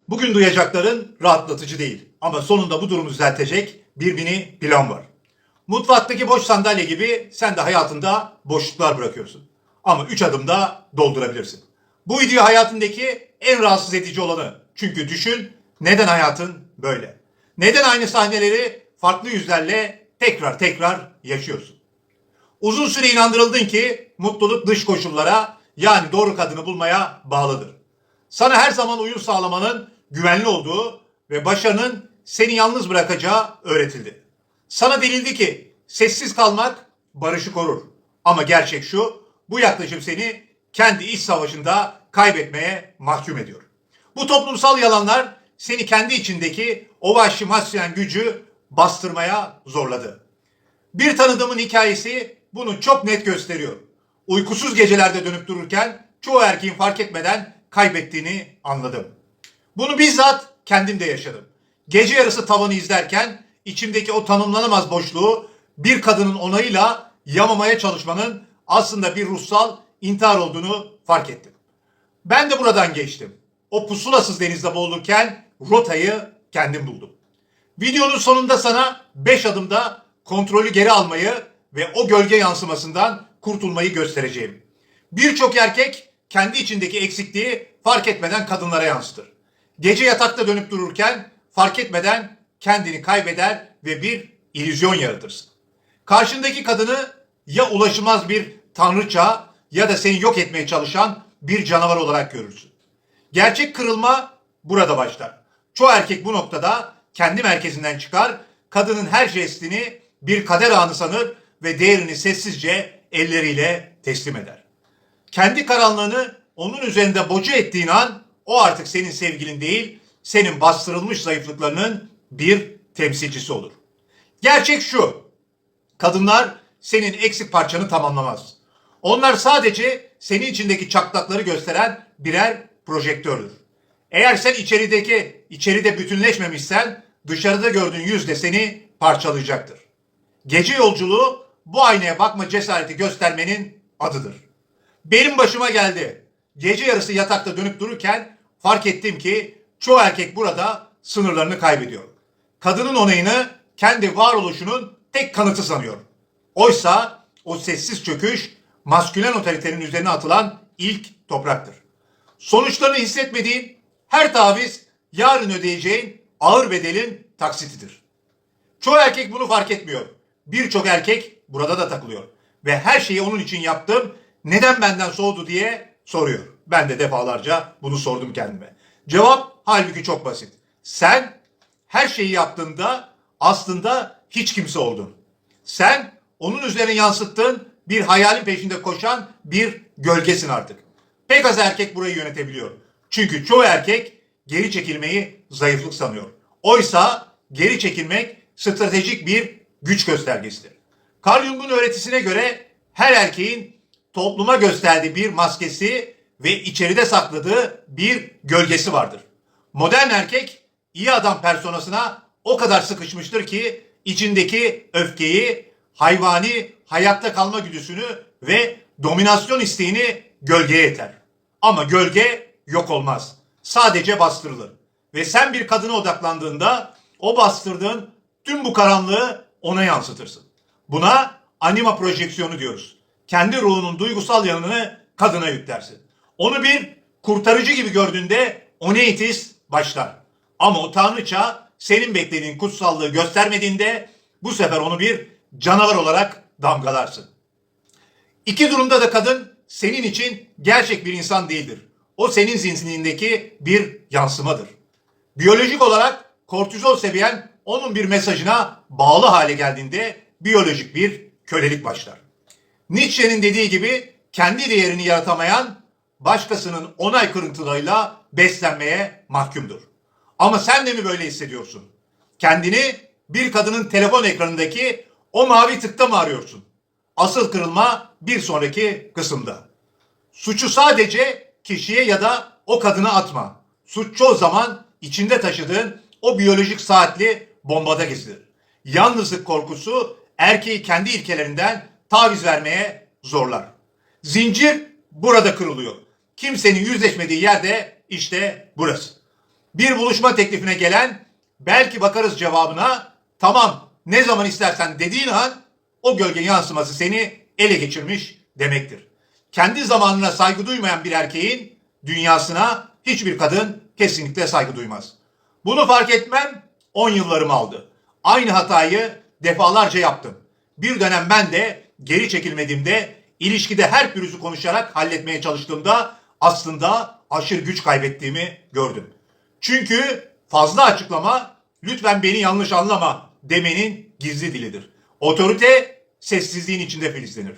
Bugün duyacakların rahatlatıcı değil ama sonunda bu durumu düzeltecek bir mini plan var. Mutfaktaki boş sandalye gibi sen de hayatında boşluklar bırakıyorsun. Ama 3 adımda doldurabilirsin. Bu video hayatındaki en rahatsız edici olanı. Çünkü düşün, neden hayatın böyle? Neden aynı sahneleri farklı yüzlerle tekrar tekrar yaşıyorsun? Uzun süre inandırıldın ki mutluluk dış koşullara, yani doğru kadını bulmaya bağlıdır. Sana her zaman uyum sağlamanın güvenli olduğu ve başarının seni yalnız bırakacağı öğretildi. Sana denildi ki sessiz kalmak barışı korur. Ama gerçek şu, bu yaklaşım seni kendi iç savaşında kaybetmeye mahkum ediyor. Bu toplumsal yalanlar seni kendi içindeki o vahşi maskulen gücü bastırmaya zorladı. Bir tanıdığımın hikayesi bunu çok net gösteriyor. Uykusuz gecelerde dönüp dururken çoğu erkeğin fark etmeden kaybettiğini anladım. Bunu bizzat kendim de yaşadım. Gece yarısı tavanı izlerken içimdeki o tanımlanamaz boşluğu bir kadının onayıyla yamamaya çalışmanın aslında bir ruhsal intihar olduğunu fark ettim. Ben de buradan geçtim. O pusulasız denizde boğulurken rotayı kendim buldum. Videonun sonunda sana 5 adımda kontrolü geri almayı ve o gölge yansımasından kurtulmayı göstereceğim. Birçok erkek kendi içindeki eksikliği fark etmeden kadınlara yansıtır. Gece yatakta dönüp dururken fark etmeden kendini kaybeder ve bir illüzyon yaratırsın. Karşındaki kadını ya ulaşılmaz bir tanrıça ya da seni yok etmeye çalışan bir canavar olarak görürsün. Gerçek kırılma burada başlar. Çoğu erkek bu noktada kendi merkezinden çıkar, kadının her jestini bir kader anı sanır ve değerini sessizce elleriyle teslim eder. Kendi karanlığını onun üzerinde boca ettiğin an o artık senin sevgilin değil, senin bastırılmış zayıflıklarının bir temsilcisi olur. Gerçek şu, kadınlar senin eksik parçanı tamamlamaz. Onlar sadece senin içindeki çatlakları gösteren birer projektördür. Eğer sen içeride bütünleşmemişsen dışarıda gördüğün yüz de seni parçalayacaktır. Gece yolculuğu bu aynaya bakma cesareti göstermenin adıdır. Benim başıma geldi. Gece yarısı yatakta dönüp dururken fark ettim ki çoğu erkek burada sınırlarını kaybediyor. Kadının onayını kendi varoluşunun tek kanıtı sanıyor. Oysa o sessiz çöküş maskülen otoritenin üzerine atılan ilk topraktır. Sonuçlarını hissetmediğin her taviz yarın ödeyeceğin ağır bedelin taksitidir. Çoğu erkek bunu fark etmiyor. Birçok erkek burada da takılıyor. Ve her şeyi onun için yaptım, neden benden soğudu diye soruyor. Ben de defalarca bunu sordum kendime. Cevap halbuki çok basit. Sen her şeyi yaptığında aslında hiç kimse oldun. Sen onun üzerine yansıttığın bir hayalin peşinde koşan bir gölgesin artık. Pek az erkek burayı yönetebiliyor. Çünkü çoğu erkek geri çekilmeyi zayıflık sanıyor. Oysa geri çekilmek stratejik bir güç göstergesidir. Carl Jung'un öğretisine göre her erkeğin topluma gösterdiği bir maskesi ve içeride sakladığı bir gölgesi vardır. Modern erkek iyi adam personasına o kadar sıkışmıştır ki içindeki öfkeyi, hayvani hayatta kalma güdüsünü ve dominasyon isteğini gölgeye eter. Ama gölge yok olmaz. Sadece bastırılır. Ve sen bir kadına odaklandığında o bastırdığın tüm bu karanlığı ona yansıtırsın. Buna anima projeksiyonu diyoruz. Kendi ruhunun duygusal yanını kadına yüklersin. Onu bir kurtarıcı gibi gördüğünde oneitis başlar. Ama o tanrıça senin beklediğin kutsallığı göstermediğinde bu sefer onu bir canavar olarak damgalarsın. İki durumda da kadın senin için gerçek bir insan değildir. O senin zihnindeki bir yansımadır. Biyolojik olarak kortizol seviyen onun bir mesajına bağlı hale geldiğinde biyolojik bir kölelik başlar. Nietzsche'nin dediği gibi kendi değerini yaratamayan başkasının onay kırıntılarıyla beslenmeye mahkumdur. Ama sen de mi böyle hissediyorsun? Kendini bir kadının telefon ekranındaki o mavi tıkta mı arıyorsun? Asıl kırılma bir sonraki kısımda. Suçu sadece kişiye ya da o kadına atma. Suç çoğu zaman içinde taşıdığın o biyolojik saatli bombada gizlidir. Yalnızlık korkusu erkeği kendi ilkelerinden taviz vermeye zorlar. Zincir burada kırılıyor. Kimsenin yüzleşmediği yerde işte burası. Bir buluşma teklifine gelen, belki bakarız cevabına, tamam ne zaman istersen dediğin an o gölge yansıması seni ele geçirmiş demektir. Kendi zamanına saygı duymayan bir erkeğin dünyasına hiçbir kadın kesinlikle saygı duymaz. Bunu fark etmem 10 yıllarımı aldı. Aynı hatayı defalarca yaptım. Bir dönem ben de geri çekilmediğimde, ilişkide her pürüzü konuşarak halletmeye çalıştığımda aslında aşırı güç kaybettiğimi gördüm. Çünkü fazla açıklama, lütfen beni yanlış anlama demenin gizli dilidir. Otorite sessizliğin içinde filizlenir.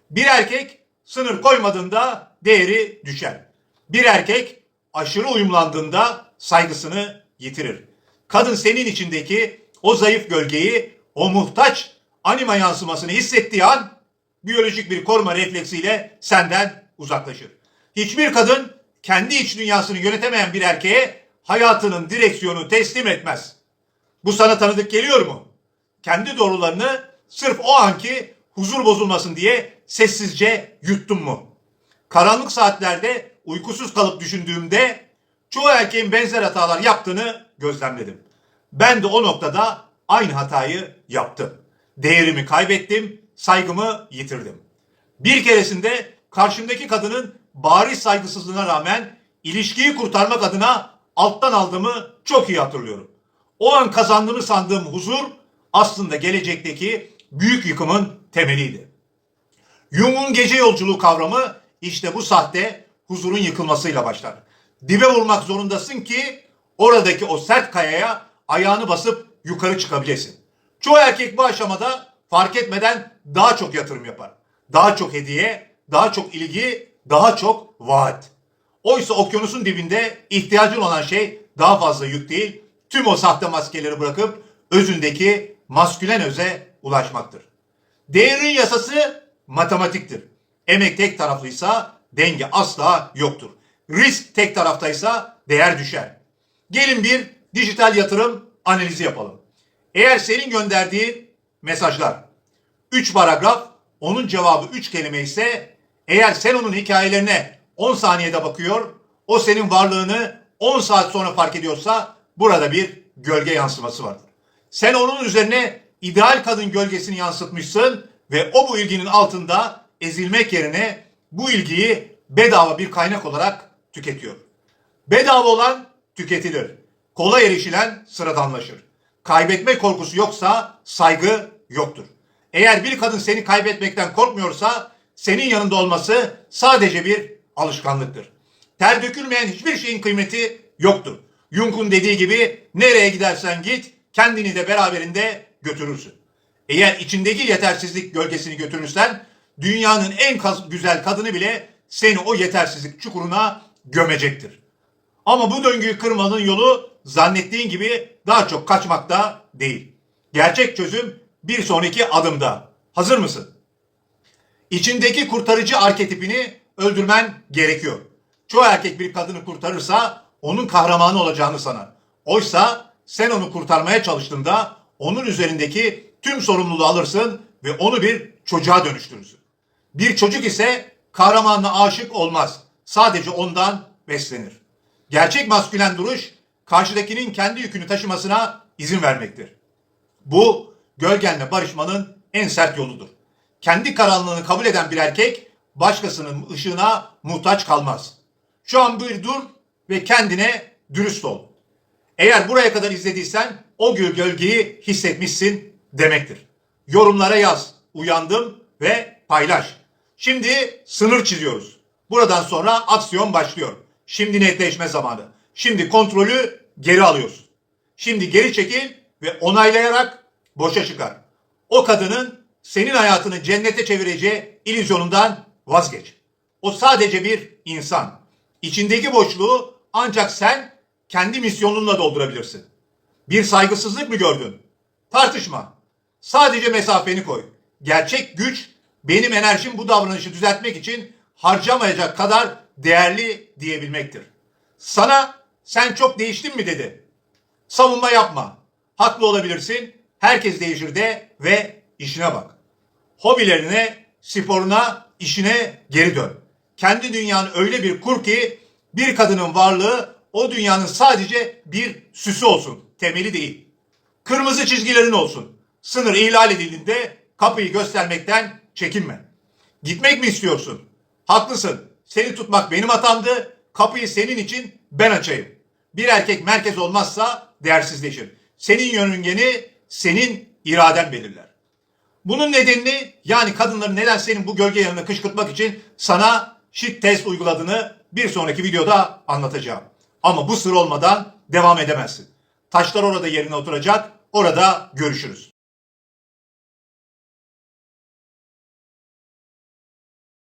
Bir erkek sınır koymadığında değeri düşer. Bir erkek aşırı uyumlandığında saygısını yitirir. Kadın senin içindeki o zayıf gölgeyi, o muhtaç anima yansımasını hissettiği an biyolojik bir koruma refleksiyle senden uzaklaşır. Hiçbir kadın kendi iç dünyasını yönetemeyen bir erkeğe hayatının direksiyonu teslim etmez. Bu sana tanıdık geliyor mu? Kendi doğrularını sırf o anki huzur bozulmasın diye sessizce yuttun mu? Karanlık saatlerde uykusuz kalıp düşündüğümde çoğu erkeğin benzer hatalar yaptığını gözlemledim. Ben de o noktada aynı hatayı yaptım. Değerimi kaybettim, saygımı yitirdim. Bir keresinde karşımdaki kadının bariz saygısızlığına rağmen ilişkiyi kurtarmak adına alttan aldığımı çok iyi hatırlıyorum. O an kazandığımı sandığım huzur aslında gelecekteki büyük yıkımın temeliydi. Jung'un gece yolculuğu kavramı işte bu sahte huzurun yıkılmasıyla başlar. Dibe vurmak zorundasın ki oradaki o sert kayaya ayağını basıp yukarı çıkabilesin. Çoğu erkek bu aşamada fark etmeden daha çok yatırım yapar. Daha çok hediye, daha çok ilgi, daha çok vaat. Oysa okyanusun dibinde ihtiyacın olan şey daha fazla yük değil, tüm o sahte maskeleri bırakıp özündeki maskülen öze ulaşmaktır. Değerin yasası matematiktir. Emek tek taraflıysa denge asla yoktur. Risk tek taraftaysa değer düşer. Gelin bir dijital yatırım analizi yapalım. Eğer senin gönderdiğin mesajlar 3 paragraf, onun cevabı 3 kelime ise, eğer sen onun hikayelerine 10 saniyede bakıyor, o senin varlığını 10 saat sonra fark ediyorsa burada bir gölge yansıması vardır. Sen onun üzerine ideal kadın gölgesini yansıtmışsın ve o bu ilginin altında ezilmek yerine bu ilgiyi bedava bir kaynak olarak tüketiyor. Bedava olan tüketilir. Kolay erişilen sıradanlaşır. Kaybetme korkusu yoksa saygı yoktur. Eğer bir kadın seni kaybetmekten korkmuyorsa senin yanında olması sadece bir alışkanlıktır. Ter dökülmeyen hiçbir şeyin kıymeti yoktur. Jung'un dediği gibi nereye gidersen git kendini de beraberinde götürürsün. Eğer içindeki yetersizlik gölgesini götürürsen dünyanın en güzel kadını bile seni o yetersizlik çukuruna gömecektir. Ama bu döngüyü kırmanın yolu zannettiğin gibi daha çok kaçmakta değil. Gerçek çözüm bir sonraki adımda. Hazır mısın? İçindeki kurtarıcı arketipini öldürmen gerekiyor. Çoğu erkek bir kadını kurtarırsa onun kahramanı olacağını sanar. Oysa sen onu kurtarmaya çalıştığında onun üzerindeki tüm sorumluluğu alırsın ve onu bir çocuğa dönüştürürsün. Bir çocuk ise kahramanına aşık olmaz. Sadece ondan beslenir. Gerçek maskülen duruş karşıdakinin kendi yükünü taşımasına izin vermektir. Bu gölgenle barışmanın en sert yoludur. Kendi karanlığını kabul eden bir erkek başkasının ışığına muhtaç kalmaz. Şu an bir dur ve kendine dürüst ol. Eğer buraya kadar izlediysen o gölgeyi hissetmişsin demektir. Yorumlara yaz, uyandım ve paylaş. Şimdi sınır çiziyoruz. Buradan sonra aksiyon başlıyor. Şimdi netleşme zamanı. Şimdi kontrolü geri alıyorsun. Şimdi geri çekil ve onaylayarak boşa çıkar. O kadının senin hayatını cennete çevireceği illüzyonundan vazgeç. O sadece bir insan. İçindeki boşluğu ancak sen kendi misyonunla doldurabilirsin. Bir saygısızlık mı gördün? Tartışma. Sadece mesafeni koy. Gerçek güç benim enerjim bu davranışı düzeltmek için harcamayacak kadar değerli diyebilmektir. Sana sen çok değiştin mi dedi. Savunma yapma. Haklı olabilirsin. Herkes değişir de ve işine bak. Hobilerine, sporuna, işine geri dön. Kendi dünyanı öyle bir kur ki bir kadının varlığı o dünyanın sadece bir süsü olsun, temeli değil. Kırmızı çizgilerin olsun. Sınır ihlal edildiğinde kapıyı göstermekten çekinme. Gitmek mi istiyorsun? Haklısın. Seni tutmak benim hatamdı. Kapıyı senin için ben açayım. Bir erkek merkez olmazsa değersizleşir. Senin yörüngeni senin iraden belirler. Bunun nedenini, yani kadınları neden senin bu gölge yanına kışkırtmak için sana shit test uyguladığını bir sonraki videoda anlatacağım. Ama bu sır olmadan devam edemezsin. Taşlar orada yerine oturacak. Orada görüşürüz.